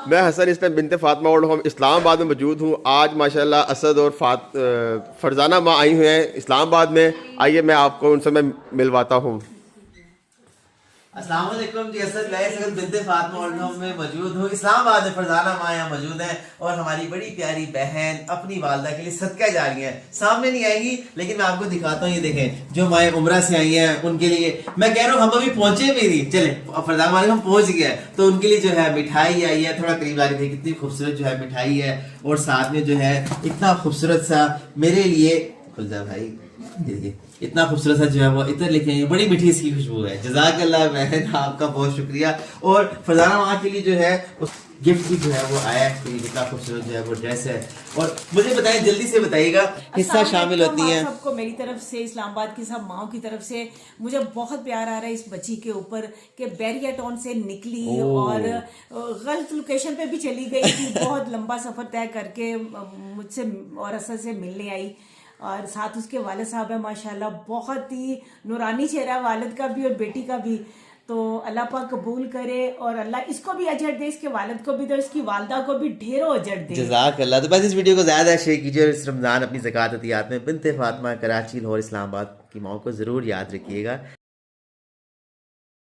मैं हसन इस्लाम बिनते Fatima old home Islamabad में मौजूद हूँ। आज माशाल्लाह असद और फरजाना माँ आई हुई हैं इस्लामाबाद में। आइए मैं आपको उनसे मैं मिलवाता हूँ। अस्सलाम वालेकुम जी। असद मैं इस वक्त बिनते फातिमा ओल्ड होम में मौजूद हूँ। इस्लामाबाद में फरजाना माँ यहाँ मौजूद हैं और हमारी बड़ी प्यारी बहन अपनी वालदा के लिए सदका जा रही हैं। सामने नहीं आएंगी लेकिन मैं आपको दिखाता हूँ। ये देखें जो माएँ उम्रा से आई हैं उनके लिए मैं कह रहा हूँ हम अभी पहुंचे भी नहीं, चले फरजाना माँ हम पहुंच गए तो उनके लिए जो है मिठाई आई है। थोड़ा करीब आके देखिए कितनी खूबसूरत जो है मिठाई है और साथ में जो है इतना खूबसूरत सा मेरे लिए खुलजा भाई देखिए इतना खूबसूरत सा जो है वो इतर लेके आई, बड़ी मीठी इसकी खुशबू है। जज़ाकल्लाह बहन, आपका बहुत शुक्रिया। और फरजाना माँ के लिए जो है उस गिफ्ट भी जो है वो आया है। इतना खूबसूरत जो है वो ड्रेस है। और मुझे बताएं, जल्दी से बताइएगा हिस्सा शामिल होती है। सबको मेरी तरफ से, इस्लामाबाद की सब माओ की तरफ से मुझे बहुत प्यार आ रहा है इस बच्ची के ऊपर कि बैरिया टाउन से निकली और गलत लोकेशन पे भी चली गई थी। बहुत लंबा सफर तय करके मुझसे और असद से मिलने आई और साथ उसके वालिद साहब है माशाल्लाह, बहुत ही नूरानी चेहरा वालिद का भी और बेटी का भी। तो अल्लाह पाक कबूल करे और अल्लाह इसको भी अजर दे, इसके वालिद को भी दे, इसकी वालदा को भी ढेरों अजर दे। जज़ाकल्लाह। तो बस इस वीडियो को ज़्यादा शेयर कीजिए और इस रमज़ान अपनी ज़कात अतियात में बिनते फातिमा कराची, लाहौर, इस्लामाबाद की माओ को ज़रूर याद रखिएगा।